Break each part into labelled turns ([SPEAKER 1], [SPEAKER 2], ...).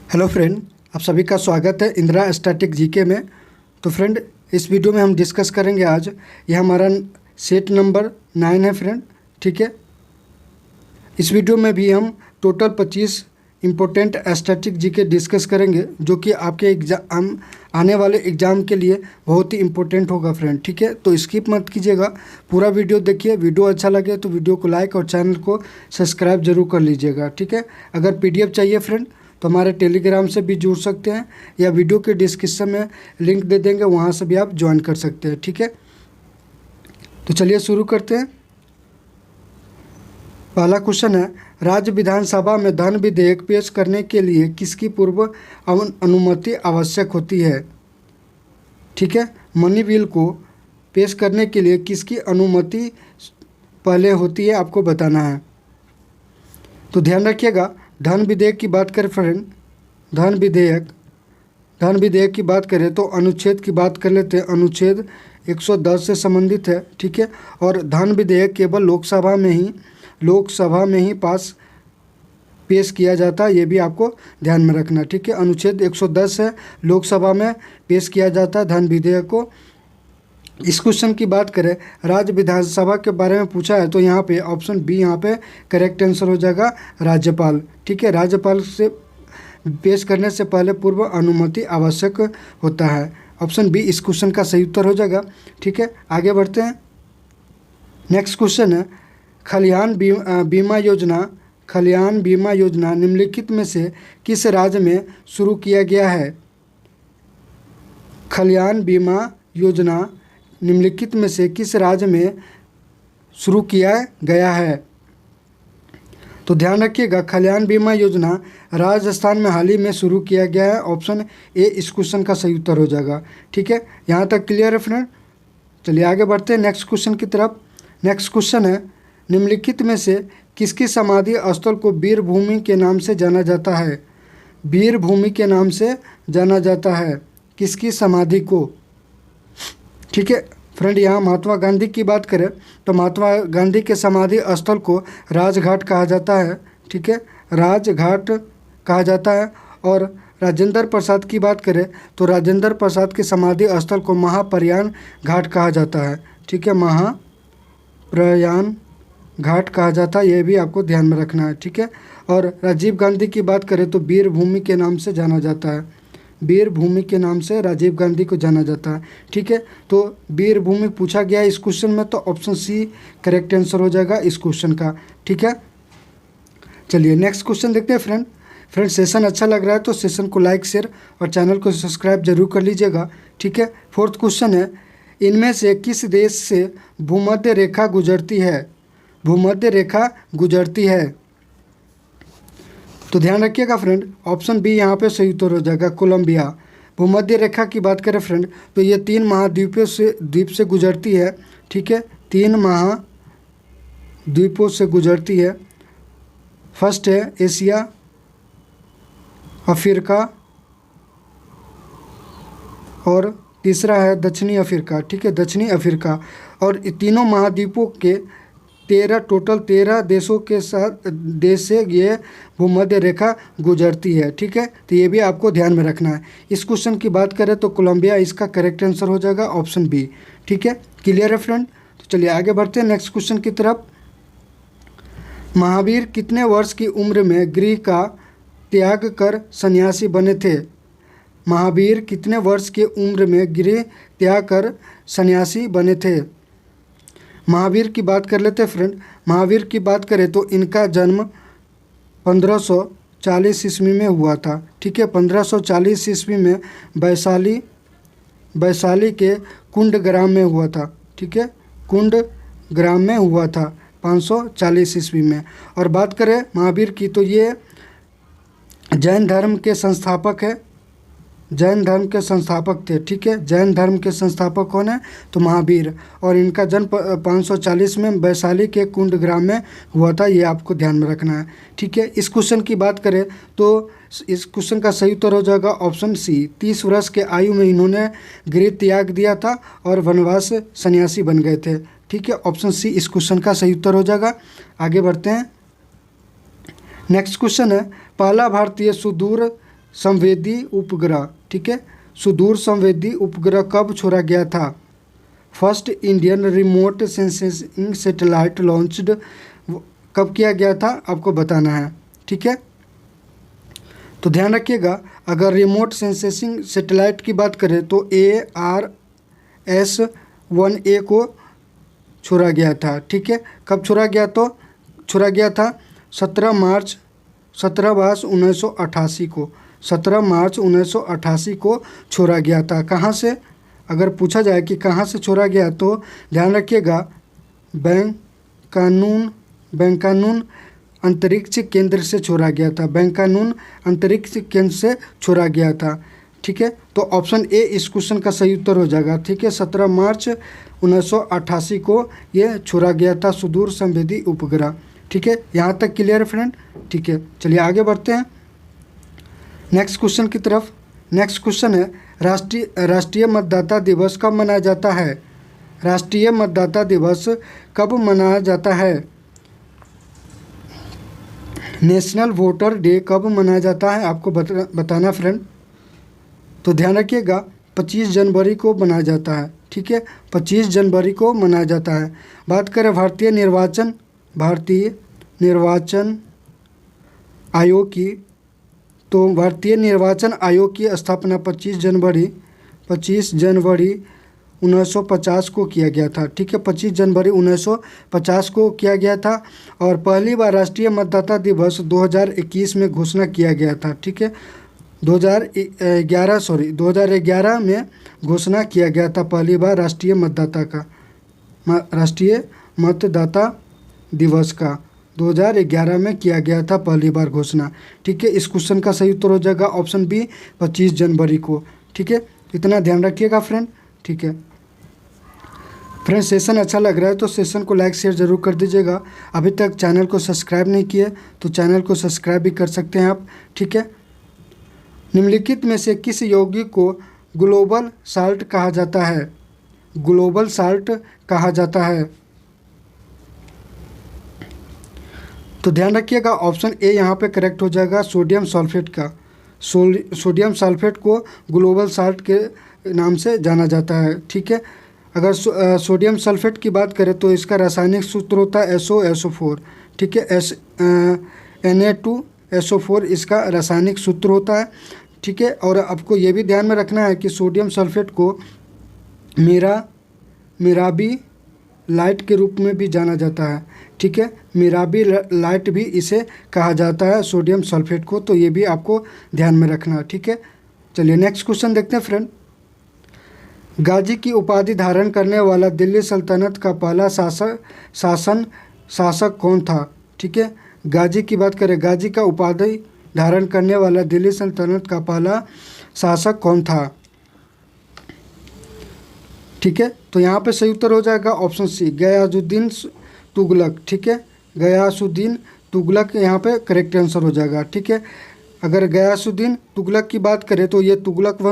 [SPEAKER 1] Hello friend, आप सभी का स्वागत है इंदिरा स्टैटिक जीके में। तो फ्रेंड, इस वीडियो में हम डिस्कस करेंगे आज, यह हमारा सेट नंबर 9 है फ्रेंड। ठीक है, इस वीडियो में भी हम total 25 important static GK discuss करेंगे, जो कि आपके एग्जाम आने वाले एग्ज़ाम के लिए बहुत ही इम्पोर्टेंट होगा फ्रेंड। ठीक है, तो स्किप मत कीजिएगा, पूरा वीडियो देखिए। वीडियो अच्छा लगे तो वीडियो को लाइक और चैनल को सब्सक्राइब जरूर कर लीजिएगा। ठीक है, अगर PDF चाहिए फ्रेंड तो हमारे टेलीग्राम से भी जुड़ सकते हैं, या वीडियो के डिस्क्रिप्शन में लिंक दे देंगे, वहाँ से भी आप ज्वाइन कर सकते हैं। ठीक है, तो चलिए शुरू करते हैं। पहला क्वेश्चन है, राज्य विधानसभा में धन विधेयक पेश करने के लिए किसकी पूर्व अनुमति आवश्यक होती है? ठीक है, मनी बिल को पेश करने के लिए किसकी अनुमति पहले होती है, आपको बताना है। तो ध्यान रखिएगा, धन विधेयक की बात करें फ्रेंड, धन विधेयक की बात करें तो अनुच्छेद की बात कर लेते हैं। अनुच्छेद 110 से संबंधित है। ठीक है, और धन विधेयक केवल लोकसभा में ही पेश किया जाता है, ये भी आपको ध्यान में रखना। ठीक है, अनुच्छेद 110 है, लोकसभा में पेश किया जाता है धन विधेयक को। इस क्वेश्चन की बात करें, राज्य विधानसभा के बारे में पूछा है, तो यहाँ पे ऑप्शन बी यहाँ पे करेक्ट आंसर हो जाएगा, राज्यपाल। ठीक है, राज्यपाल से पेश करने से पहले पूर्व अनुमति आवश्यक होता है। ऑप्शन बी इस क्वेश्चन का सही उत्तर हो जाएगा। ठीक है, आगे बढ़ते हैं। नेक्स्ट क्वेश्चन है, खलिहान बीमा योजना निम्नलिखित में से किस राज्य में शुरू किया गया है? खलिहान बीमा योजना निम्नलिखित में से किस राज्य में शुरू किया गया है? तो ध्यान रखिएगा, खलिहान बीमा योजना राजस्थान में हाल ही में शुरू किया गया है। ऑप्शन ए इस क्वेश्चन का सही उत्तर हो जाएगा। ठीक है, यहाँ तक क्लियर है फ्रेंड। चलिए आगे बढ़ते हैं नेक्स्ट क्वेश्चन की तरफ। नेक्स्ट क्वेश्चन है, निम्नलिखित में से किसकी समाधि स्थल को वीर भूमि के नाम से जाना जाता है? वीर भूमि के नाम से जाना जाता है किसकी समाधि को? ठीक है फ्रेंड, यहाँ महात्मा गांधी की बात करें तो महात्मा गांधी के समाधि स्थल को राजघाट कहा जाता है। ठीक है, राजघाट कहा जाता है। और राजेंद्र प्रसाद की बात करें तो राजेंद्र प्रसाद के समाधि स्थल को महाप्रयाण घाट कहा जाता है। ठीक है, महाप्रयाण घाट कहा जाता है, ये भी आपको ध्यान में रखना है। ठीक है, और राजीव गांधी की बात करें तो वीर भूमि के नाम से जाना जाता है, वीर भूमि के नाम से राजीव गांधी को जाना जाता है। ठीक है, तो वीर भूमि पूछा गया इस क्वेश्चन में, तो ऑप्शन सी करेक्ट आंसर हो जाएगा इस क्वेश्चन का। ठीक है, चलिए नेक्स्ट क्वेश्चन देखते हैं फ्रेंड, सेशन अच्छा लग रहा है तो सेशन को लाइक शेयर और चैनल को सब्सक्राइब जरूर कर लीजिएगा। ठीक है, फोर्थ क्वेश्चन है, इनमें से किस देश से भूमध्य रेखा गुजरती है? भूमध्य रेखा गुजरती है, तो ध्यान रखिएगा फ्रेंड, ऑप्शन बी यहाँ पे सही उत्तर हो जाएगा, कोलंबिया। भूमध्य रेखा की बात करें फ्रेंड तो ये 3 महाद्वीपों से गुजरती है। ठीक है, 3 महाद्वीपों से गुजरती है। फर्स्ट है एशिया, अफ्रीका और तीसरा है दक्षिणी अफ्रीका। ठीक है, दक्षिणी अफ्रीका। और तीनों महाद्वीपों के 13 देशों के साथ देश से ये भूमध्य रेखा गुजरती है। ठीक है, तो ये भी आपको ध्यान में रखना है। इस क्वेश्चन की बात करें तो कोलंबिया इसका करेक्ट आंसर हो जाएगा, ऑप्शन बी। ठीक है, क्लियर है फ्रेंड। तो चलिए आगे बढ़ते हैं नेक्स्ट क्वेश्चन की तरफ। महावीर कितने वर्ष की उम्र में गृह का त्याग कर सन्यासी बने थे? महावीर कितने वर्ष की उम्र में गृह त्याग कर सन्यासी बने थे? महावीर की बात कर लेते हैं फ्रेंड। महावीर की बात करें तो इनका जन्म 1540 ईस्वी में हुआ था। ठीक है, 1540 ईस्वी में वैशाली के कुंड ग्राम में हुआ था। ठीक है, कुंड ग्राम में हुआ था 540 ईस्वी में। और बात करें महावीर की तो ये जैन धर्म के संस्थापक है, जैन धर्म के संस्थापक थे। ठीक है, जैन धर्म के संस्थापक कौन है? तो महावीर। और इनका जन्म 540 में वैशाली के कुंड ग्राम में हुआ था, ये आपको ध्यान में रखना है। ठीक है, इस क्वेश्चन की बात करें तो इस क्वेश्चन का सही उत्तर हो जाएगा ऑप्शन सी। 30 वर्ष के आयु में इन्होंने गृह त्याग दिया था और वनवास सन्यासी बन गए थे। ठीक है, ऑप्शन सी इस क्वेश्चन का सही उत्तर हो जाएगा। आगे बढ़ते हैं। नेक्स्ट क्वेश्चन है, पहला भारतीय सुदूर संवेदी उपग्रह, ठीक है, सुदूर संवेदी उपग्रह कब छोड़ा गया था? First Indian remote sensing satellite launched कब किया गया था, आपको बताना है, ठीक है। तो ध्यान रखिएगा, अगर रिमोट सेंसिंग सैटेलाइट की बात करें तो ARS-1A को छोड़ा गया था, ठीक है। कब छोड़ा गया? तो छोड़ा गया था 17 मार्च 1988 को, 17 मार्च 1988 को छोड़ा गया था। कहाँ से? अगर पूछा जाए कि कहाँ से छोड़ा गया तो ध्यान रखिएगा, बैंकानून अंतरिक्ष केंद्र से छोड़ा गया था, बैंकानून अंतरिक्ष केंद्र से छोड़ा गया था, ठीक है। तो ऑप्शन ए इस क्वेश्चन का सही उत्तर हो जाएगा, ठीक है। 17 मार्च 1988 को ये छोड़ा गया था सुदूर संवेदी उपग्रह, ठीक है। यहाँ तक क्लियर है फ्रेंड, ठीक है। चलिए आगे बढ़ते हैं नेक्स्ट क्वेश्चन की तरफ। नेक्स्ट क्वेश्चन है, राष्ट्रीय मतदाता दिवस कब मनाया जाता है? राष्ट्रीय मतदाता दिवस कब मनाया जाता है? नेशनल वोटर डे कब मनाया जाता है, आपको बताना फ्रेंड। तो ध्यान रखिएगा, 25 जनवरी को मनाया जाता है, ठीक है, 25 जनवरी को मनाया जाता है। बात करें भारतीय निर्वाचन आयोग की, तो भारतीय निर्वाचन आयोग की स्थापना 25 जनवरी 1950 को किया गया था, ठीक है, 25 जनवरी 1950 को किया गया था। और पहली बार राष्ट्रीय मतदाता दिवस 2021 में घोषणा किया गया था, ठीक है, 2011 में घोषणा किया गया था पहली बार राष्ट्रीय मतदाता दिवस का 2011 में किया गया था पहली बार घोषणा, ठीक है। इस क्वेश्चन का सही उत्तर हो जाएगा ऑप्शन बी 25 जनवरी को, ठीक है। इतना ध्यान रखिएगा फ्रेंड, ठीक है। फ्रेंड सेशन अच्छा लग रहा है तो सेशन को लाइक शेयर ज़रूर कर दीजिएगा। अभी तक चैनल को सब्सक्राइब नहीं किए तो चैनल को सब्सक्राइब भी कर सकते हैं आप, ठीक है। निम्नलिखित में से किस यौगिक को ग्लोबल साल्ट कहा जाता है? ग्लोबल साल्ट कहा जाता है। तो ध्यान रखिएगा, ऑप्शन ए यहाँ पे करेक्ट हो जाएगा, सोडियम सल्फेट का। सोडियम सल्फेट को ग्लोबल साल्ट के नाम से जाना जाता है, ठीक है। अगर सोडियम सल्फेट की बात करें तो इसका रासायनिक सूत्र होता है SO4, ठीक है, Na2SO4 इसका रासायनिक सूत्र होता है, ठीक है। और आपको ये भी ध्यान में रखना है कि सोडियम सल्फेट को मिराबी लाइट के रूप में भी जाना जाता है, ठीक है, मिराबी लाइट भी इसे कहा जाता है सोडियम सल्फेट को, तो ये भी आपको ध्यान में रखना है, ठीक है। चलिए नेक्स्ट क्वेश्चन देखते हैं फ्रेंड। गाजी की उपाधि धारण करने वाला दिल्ली सल्तनत का पहला शासक कौन था? ठीक है, गाजी की बात करें, गाजी का उपाधि धारण करने वाला दिल्ली सल्तनत का पहला शासक कौन था? ठीक है, तो यहाँ पे सही उत्तर हो जाएगा ऑप्शन सी, गयासुद्दीन तुगलक। ठीक है, गयासुद्दीन तुगलक यहाँ पे करेक्ट आंसर हो जाएगा। ठीक है, अगर गयासुद्दीन तुगलक की बात करें तो ये तुगलक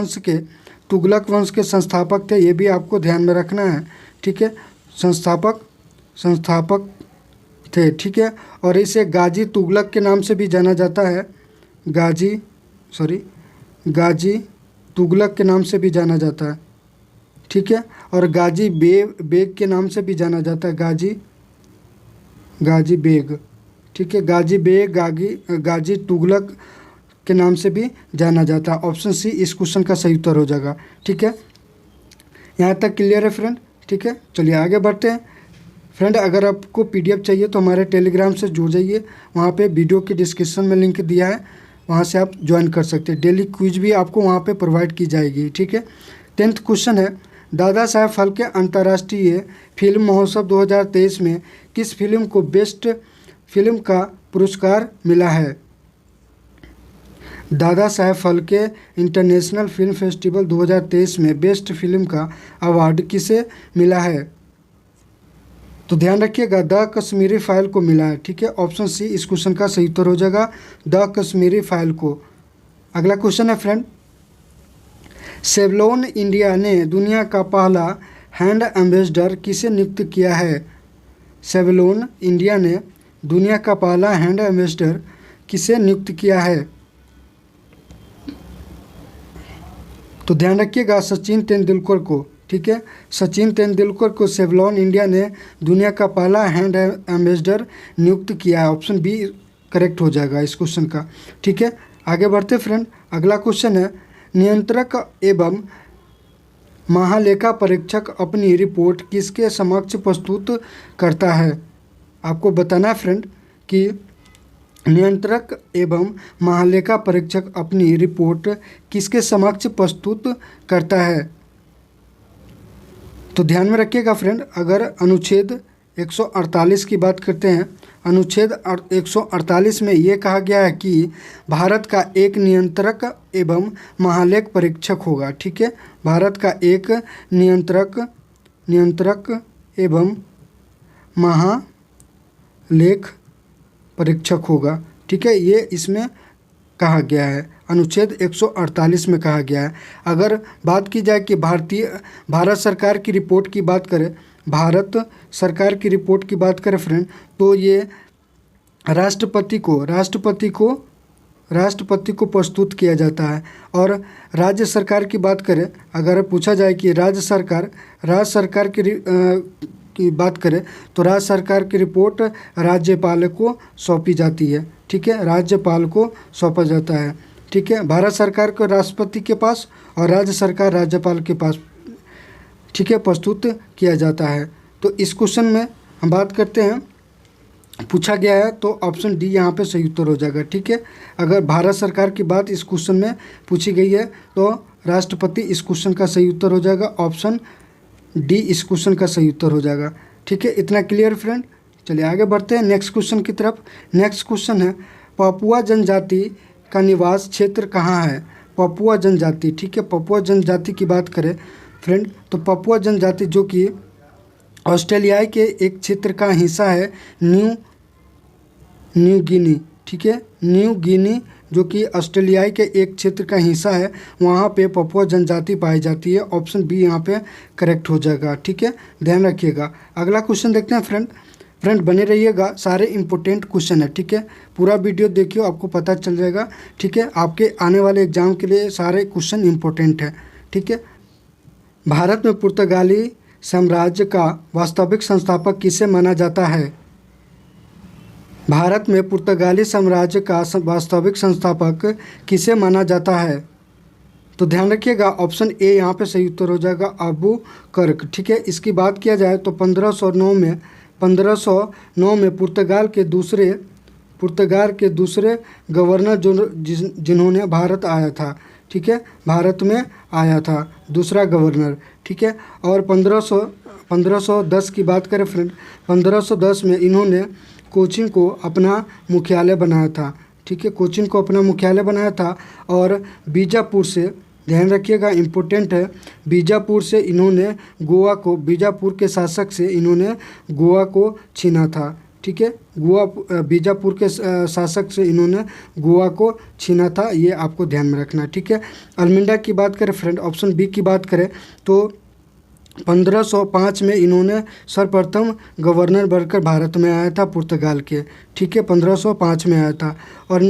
[SPEAKER 1] वंश के संस्थापक थे, ये भी आपको ध्यान में रखना है। ठीक है, संस्थापक थे। ठीक है, और इसे गाजी तुगलक के नाम से भी जाना जाता है, गाजी तुगलक के नाम से भी जाना जाता है। ठीक है, और गाजी बेग के नाम से भी जाना जाता है, गाजी बेग। ठीक है, गाजी बेग गाजी तुगलक के नाम से भी जाना जाता है। ऑप्शन सी इस क्वेश्चन का सही उत्तर हो जाएगा। ठीक है, यहाँ तक क्लियर है फ्रेंड। ठीक है, चलिए आगे बढ़ते हैं। फ्रेंड, अगर आपको पीडीएफ चाहिए तो हमारे टेलीग्राम से जुड़ जाइए, वहाँ पे वीडियो के डिस्क्रिप्शन में लिंक दिया है, वहाँ से आप ज्वाइन कर सकते हैं। डेली क्विज भी आपको वहाँ पे प्रोवाइड की जाएगी। ठीक है, 10th क्वेश्चन है, दादा साहेब फाल्के अंतर्राष्ट्रीय फिल्म महोत्सव 2023 में किस फिल्म को बेस्ट फिल्म का पुरस्कार मिला है? Dada Saheb Phalke international film festival 2023 में बेस्ट फिल्म का अवार्ड किसे मिला है? तो ध्यान रखिएगा, द कश्मीरी फाइल को मिला है। ठीक है, ऑप्शन सी इस क्वेश्चन का सही उत्तर हो जाएगा, द कश्मीरी फाइल को। अगला क्वेश्चन है फ्रेंड, सेवलॉन इंडिया ने दुनिया का पहला हैंड एम्बेसडर किसे नियुक्त किया है? सेवलॉन इंडिया ने दुनिया का पहला हैंड एम्बेसडर किसे नियुक्त किया है? तो ध्यान रखिएगा सचिन तेंदुलकर को, ठीक है, सचिन तेंदुलकर को सेवलॉन इंडिया ने दुनिया का पहला हैंड एम्बेसडर नियुक्त किया है। ऑप्शन बी करेक्ट हो जाएगा इस क्वेश्चन का, ठीक है। आगे बढ़ते फ्रेंड, अगला क्वेश्चन है नियंत्रक एवं महालेखा परीक्षक अपनी रिपोर्ट किसके समक्ष प्रस्तुत करता है। आपको बताना है फ्रेंड कि नियंत्रक एवं महालेखा परीक्षक अपनी रिपोर्ट किसके समक्ष प्रस्तुत करता है। तो ध्यान में रखिएगा फ्रेंड, अगर अनुच्छेद 148 की बात करते हैं, अनुच्छेद 148 में ये कहा गया है कि भारत का एक नियंत्रक एवं महालेख परीक्षक होगा, ठीक है। भारत का एक नियंत्रक एवं महालेख परीक्षक होगा, ठीक है। ये इसमें कहा गया है, अनुच्छेद 148 में कहा गया है। अगर बात की जाए कि भारत सरकार की रिपोर्ट की बात करें, भारत सरकार की रिपोर्ट की बात करें फ्रेंड, तो ये राष्ट्रपति को प्रस्तुत किया जाता है। और राज्य सरकार की बात करें, अगर पूछा जाए कि राज्य सरकार की बात करें तो राज्य सरकार की रिपोर्ट राज्यपाल को सौंपी जाती है, ठीक है, राज्यपाल को सौंपा जाता है, ठीक है। भारत सरकार को राष्ट्रपति के पास और राज्य सरकार राज्यपाल के पास, ठीक है, प्रस्तुत किया जाता है। तो इस क्वेश्चन में हम बात करते हैं, पूछा गया है तो ऑप्शन डी यहाँ पे सही उत्तर हो जाएगा, ठीक है। अगर भारत सरकार की बात इस क्वेश्चन में पूछी गई है तो राष्ट्रपति इस क्वेश्चन का सही उत्तर हो जाएगा, ऑप्शन डी इस क्वेश्चन का सही उत्तर हो जाएगा, ठीक है। इतना क्लियर फ्रेंड। चलिए आगे बढ़ते हैं नेक्स्ट क्वेश्चन की तरफ। नेक्स्ट क्वेश्चन है पपुआ जनजाति का निवास क्षेत्र कहाँ है। पपुआ जनजाति, ठीक है, पपुआ जनजाति की बात करें फ्रेंड तो पपुआ जनजाति जो कि ऑस्ट्रेलिया के एक क्षेत्र का हिस्सा है, न्यू गिनी, ठीक है, न्यू गिनी जो कि ऑस्ट्रेलिया के एक क्षेत्र का हिस्सा है, वहाँ पे पपुआ जनजाति पाई जाती है। ऑप्शन बी यहाँ पे करेक्ट हो जाएगा, ठीक है, ध्यान रखिएगा। अगला क्वेश्चन देखते हैं फ्रेंड बने रहिएगा, सारे इंपॉर्टेंट क्वेश्चन है, ठीक है। पूरा वीडियो देखिए, आपको पता चल जाएगा, ठीक है। आपके आने वाले एग्जाम के लिए सारे क्वेश्चन इंपॉर्टेंट है, ठीक है। भारत में पुर्तगाली साम्राज्य का वास्तविक संस्थापक किसे माना जाता है। भारत में पुर्तगाली साम्राज्य का वास्तविक संस्थापक किसे माना जाता है। तो ध्यान रखिएगा ऑप्शन ए यहाँ पे सही उत्तर हो जाएगा, अबू कर्क, ठीक है। इसकी बात किया जाए तो 1509 में पुर्तगाल के दूसरे गवर्नर जिन्होंने भारत आया था, ठीक है, भारत में आया था दूसरा गवर्नर, ठीक है। और 1510 की बात करें फ्रेंड, 1510 में इन्होंने कोचीन को अपना मुख्यालय बनाया था, ठीक है, कोचीन को अपना मुख्यालय बनाया था। और बीजापुर से, ध्यान रखिएगा इम्पोर्टेंट है, बीजापुर से इन्होंने बीजापुर के शासक से इन्होंने गोवा को छीना था, ठीक है, बीजापुर के शासक से इन्होंने गोवा को छीना था, ये आपको ध्यान में रखना है, ठीक है। अल्मिंडा की बात करें फ्रेंड, ऑप्शन बी की बात करें तो 1505 में इन्होंने सर्वप्रथम गवर्नर बनकर भारत में आया था पुर्तगाल के, ठीक है, 1505 में आया था। और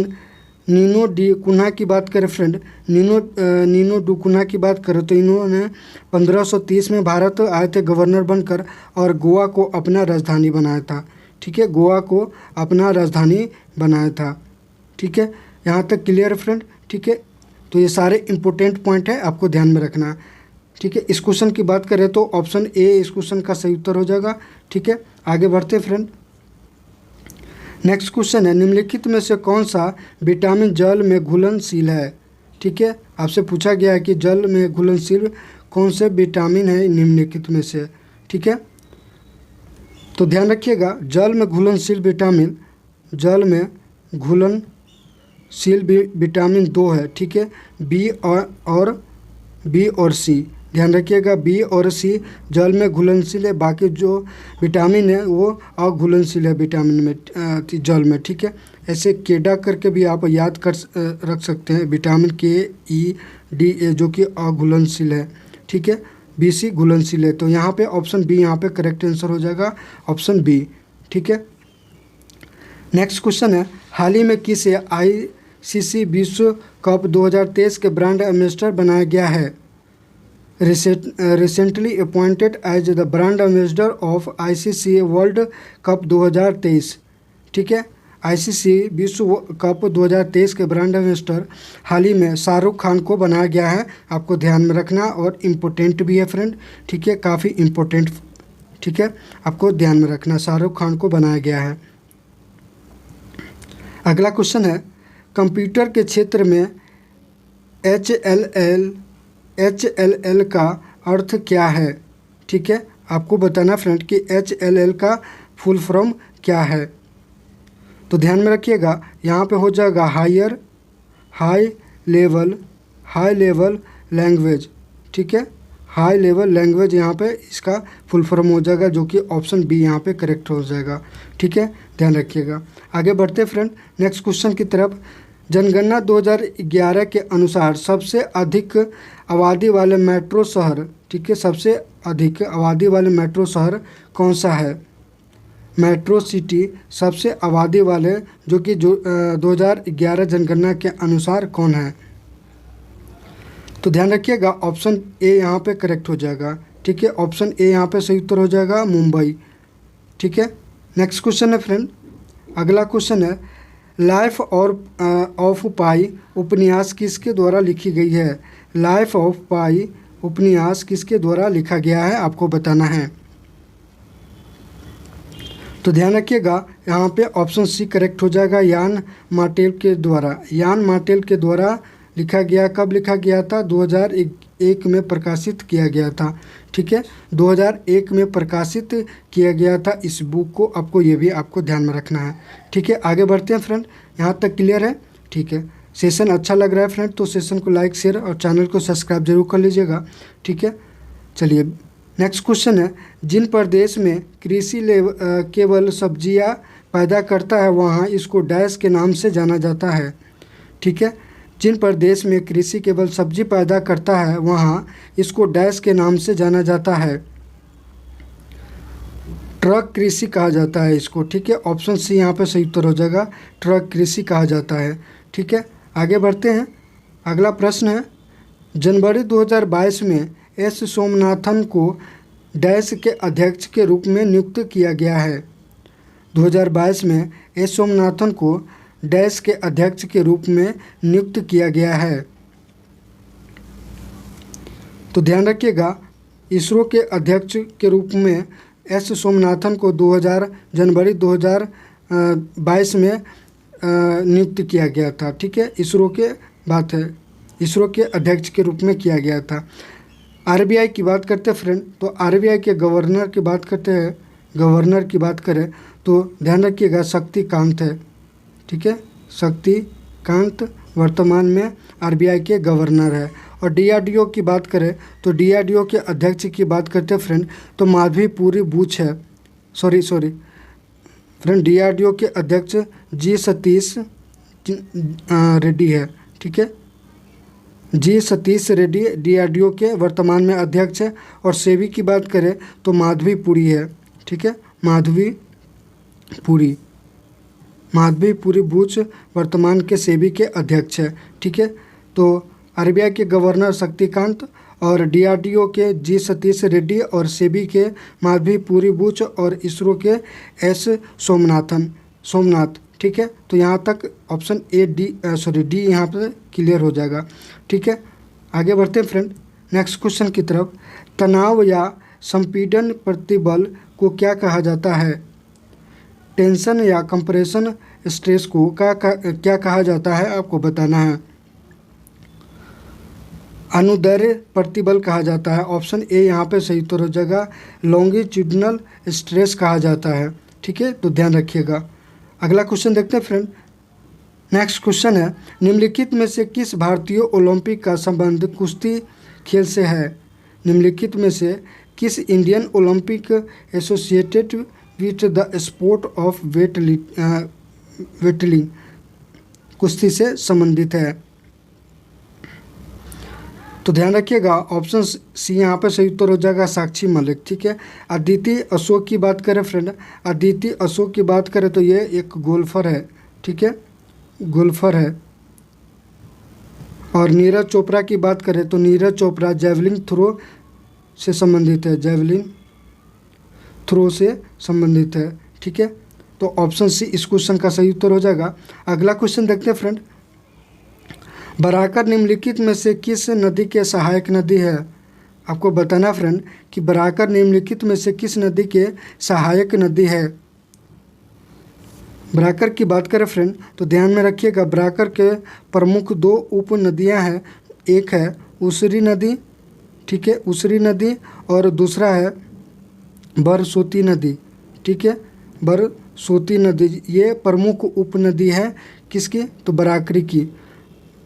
[SPEAKER 1] नीनो डी कुन्हा की बात करें फ्रेंड, नीनो डू कुन्हा की बात करें तो इन्होंने 1530 में भारत आए थे गवर्नर बनकर और गोवा को अपना राजधानी बनाया था, ठीक है, गोवा को अपना राजधानी बनाया था, ठीक है। यहाँ तक क्लियर फ्रेंड, ठीक है। तो ये सारे इंपॉर्टेंट पॉइंट है, आपको ध्यान में रखना है, ठीक है। इस क्वेश्चन की बात करें तो ऑप्शन ए इस क्वेश्चन का सही उत्तर हो जाएगा, ठीक है। आगे बढ़ते फ्रेंड। नेक्स्ट क्वेश्चन है निम्नलिखित में से कौन सा विटामिन जल में घुलनशील है, ठीक है। आपसे पूछा गया है कि जल में घुलनशील कौन से विटामिन है निम्नलिखित में से, ठीक है। तो ध्यान रखिएगा जल में घुलनशील विटामिन 2 है, ठीक है, बी और सी। ध्यान रखिएगा बी और सी जल में घुलनशील है, बाकी जो विटामिन है वो अघुलनशील है विटामिन में जल में, ठीक है। ऐसे केडा करके भी आप याद कर रख सकते हैं, विटामिन KEDA जो कि अघुलनशील है, ठीक है, BC घुलनशील है। तो यहाँ पे ऑप्शन बी यहाँ पे करेक्ट आंसर हो जाएगा, ऑप्शन बी, ठीक है। नेक्स्ट क्वेश्चन है हाल ही में किसे ICC विश्व कप 2023 के ब्रांड एम्बेसडर बनाया गया है। Recently appointed as the brand ambassador of ICC World Cup 2023। ठीक है, आईसीसी विश्व कप 2023 के ब्रांड एम्बेसडर हाल ही में शाहरुख खान को बनाया गया है। आपको ध्यान में रखना, और इम्पोर्टेंट भी है फ्रेंड। ठीक है, काफ़ी इम्पोर्टेंट। ठीक है, आपको ध्यान में रखना, शाहरुख खान को बनाया गया है। अगला क्वेश्चन है, कंप्यूटर के क्षेत्र में HLL का अर्थ क्या है? ठीक है, आपको बताना फ्रेंड कि HLL का फुल फॉर्म क्या है। तो ध्यान में रखिएगा, यहाँ पे हो जाएगा हाई लेवल लैंग्वेज। ठीक है, हाई लेवल लैंग्वेज यहाँ पे इसका फुल फॉर्म हो जाएगा, जो कि ऑप्शन बी यहाँ पे करेक्ट हो जाएगा। ठीक है, ध्यान रखिएगा। आगे बढ़ते फ्रेंड नेक्स्ट क्वेश्चन की तरफ। जनगणना 2011 के अनुसार सबसे अधिक आबादी वाले मेट्रो शहर, ठीक है, सबसे अधिक आबादी वाले मेट्रो शहर कौन सा है? मेट्रो सिटी सबसे आबादी वाले जो 2011 जनगणना के अनुसार कौन है? तो ध्यान रखिएगा, ऑप्शन ए यहाँ पे करेक्ट हो जाएगा। ठीक है, ऑप्शन ए यहाँ पे सही उत्तर हो जाएगा, मुंबई। ठीक है, नेक्स्ट क्वेश्चन है फ्रेंड। अगला क्वेश्चन है, लाइफ ऑफ पाई उपन्यास किसके द्वारा लिखी गई है? लाइफ ऑफ पाई उपन्यास किसके द्वारा लिखा गया है, आपको बताना है। तो ध्यान रखिएगा, यहाँ पे ऑप्शन सी करेक्ट हो जाएगा, यान मार्टेल के द्वारा। यान मार्टेल के द्वारा लिखा गया। कब लिखा गया था? 2001 में प्रकाशित किया गया था। ठीक है, 2001 में प्रकाशित किया गया था इस बुक को। आपको ये भी आपको ध्यान में रखना है। ठीक है, आगे बढ़ते हैं फ्रेंड। यहाँ तक क्लियर है? ठीक है, सेशन अच्छा लग रहा है फ्रेंड तो सेशन को लाइक शेयर और चैनल को सब्सक्राइब जरूर कर लीजिएगा। ठीक है, चलिए नेक्स्ट क्वेश्चन है, जिन प्रदेश में कृषि केवल सब्जियां पैदा करता है वहाँ इसको डैश के नाम से जाना जाता है। ठीक है, जिन प्रदेश में कृषि केवल सब्जी पैदा करता है वहाँ इसको डैश के नाम से जाना जाता है। ट्रक कृषि कहा जाता है इसको। ठीक है, ऑप्शन सी यहाँ पे सही उत्तर हो जाएगा, ट्रक कृषि कहा जाता है। ठीक है, आगे बढ़ते हैं। अगला प्रश्न है, जनवरी 2022 में एस सोमनाथन को डैश के अध्यक्ष के रूप में नियुक्त किया गया है। 2022 में एस सोमनाथन को डैश के अध्यक्ष के रूप में नियुक्त किया गया है। तो ध्यान रखिएगा, इसरो के अध्यक्ष के रूप में एस सोमनाथन को जनवरी 2022 में नियुक्त किया गया था। ठीक है, इसरो के बात है, इसरो के अध्यक्ष के रूप में किया गया था। आरबीआई की बात करते हैं फ्रेंड, तो आरबीआई के गवर्नर की बात करते हैं। गवर्नर की बात करें तो ध्यान रखिएगा, शक्तिकांत है। ठीक है, शक्तिकांत वर्तमान में आरबीआई के गवर्नर है। और डीआरडीओ की बात करें तो डीआरडीओ के अध्यक्ष की बात करते हैं फ्रेंड तो माधवीपुरी बुच है। सॉरी फ्रेंड, डीआरडीओ के अध्यक्ष जी सतीश रेड्डी है। ठीक है, जी सतीश रेड्डी डीआरडीओ के वर्तमान में अध्यक्ष है। और सेबी की बात करें तो माधवीपुरी है। ठीक है, माधवीपुरी बुच वर्तमान के सेबी के अध्यक्ष है। ठीक है, तो आरबीआई के गवर्नर शक्तिकांत और डीआरडीओ के जी सतीश रेड्डी और सेबी के माधवीपुरी बुच और इसरो के एस सोमनाथ। ठीक है, तो यहाँ तक ऑप्शन डी यहाँ पर क्लियर हो जाएगा। ठीक है, आगे बढ़ते हैं फ्रेंड नेक्स्ट क्वेश्चन की तरफ। तनाव या संपीड़न प्रतिबल को क्या कहा जाता है? टेंशन या कंप्रेशन स्ट्रेस को क्या कहा जाता है, आपको बताना है। अनुदैर्ध्य प्रतिबल कहा जाता है। ऑप्शन ए यहाँ पे सही उत्तर हो जाएगा, लॉन्गिट्यूडिनल स्ट्रेस कहा जाता है। ठीक है, तो ध्यान रखिएगा। अगला क्वेश्चन देखते हैं फ्रेंड। नेक्स्ट क्वेश्चन है, निम्नलिखित में से किस भारतीय ओलंपिक का संबंध कुश्ती खेल से है? निम्नलिखित में से किस Indian Olympic associated with the sport of weightlifting कुश्ती से संबंधित है? तो ध्यान रखिएगा, ऑप्शन सी यहाँ पे सही उत्तर हो जाएगा, साक्षी मलिक। ठीक है, अदिति अशोक की बात करें फ्रेंड, अदिति अशोक की बात करें तो ये एक गोल्फर है। ठीक है, गोल्फर है। और नीरज चोपड़ा की बात करें तो नीरज चोपड़ा जेवलिन थ्रो से संबंधित है, जेवलिन थ्रो से संबंधित है। ठीक है, तो ऑप्शन सी इस क्वेश्चन का सही उत्तर हो जाएगा। अगला क्वेश्चन देखते हैं फ्रेंड, बराकर निम्नलिखित में से किस नदी के सहायक नदी है? आपको बताना फ्रेंड कि बराकर निम्नलिखित में से किस नदी के सहायक नदी है। बराकर की बात करें फ्रेंड तो ध्यान में रखिएगा, बराकर के प्रमुख 2 उप नदियाँ हैं, एक है उसरी नदी, ठीक है, उसरी नदी, और दूसरा है बरसोती नदी। ठीक है, बरसोती नदी, ये प्रमुख उप नदी है किसकी? तो बराकरी की,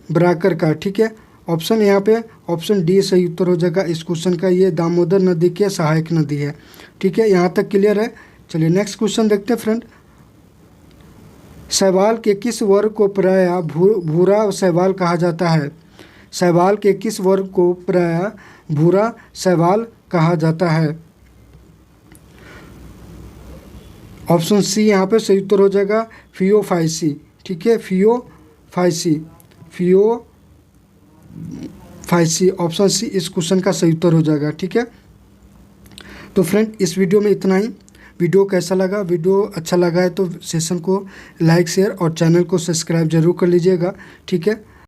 [SPEAKER 1] बराकर का। ठीक है, ऑप्शन यहाँ पे ऑप्शन डी सही उत्तर हो जाएगा इस क्वेश्चन का। ये दामोदर नदी के सहायक नदी है। ठीक है, यहाँ तक क्लियर है। चलिए नेक्स्ट क्वेश्चन देखते हैं फ्रेंड, शैवाल के किस वर्ग को प्रायः भूरा शैवाल कहा जाता है? शैवाल के किस वर्ग को प्रायः भूरा शैवाल कहा जाता है? ऑप्शन सी यहाँ पे सही उत्तर हो जाएगा, फियोफाइसी। ठीक है, फियोफाइसी, ऑप्शन सी इस क्वेश्चन का सही उत्तर हो जाएगा। ठीक है, तो फ्रेंड इस वीडियो में इतना ही। वीडियो कैसा लगा? वीडियो अच्छा लगा है तो सेशन को लाइक शेयर और चैनल को सब्सक्राइब जरूर कर लीजिएगा। ठीक है,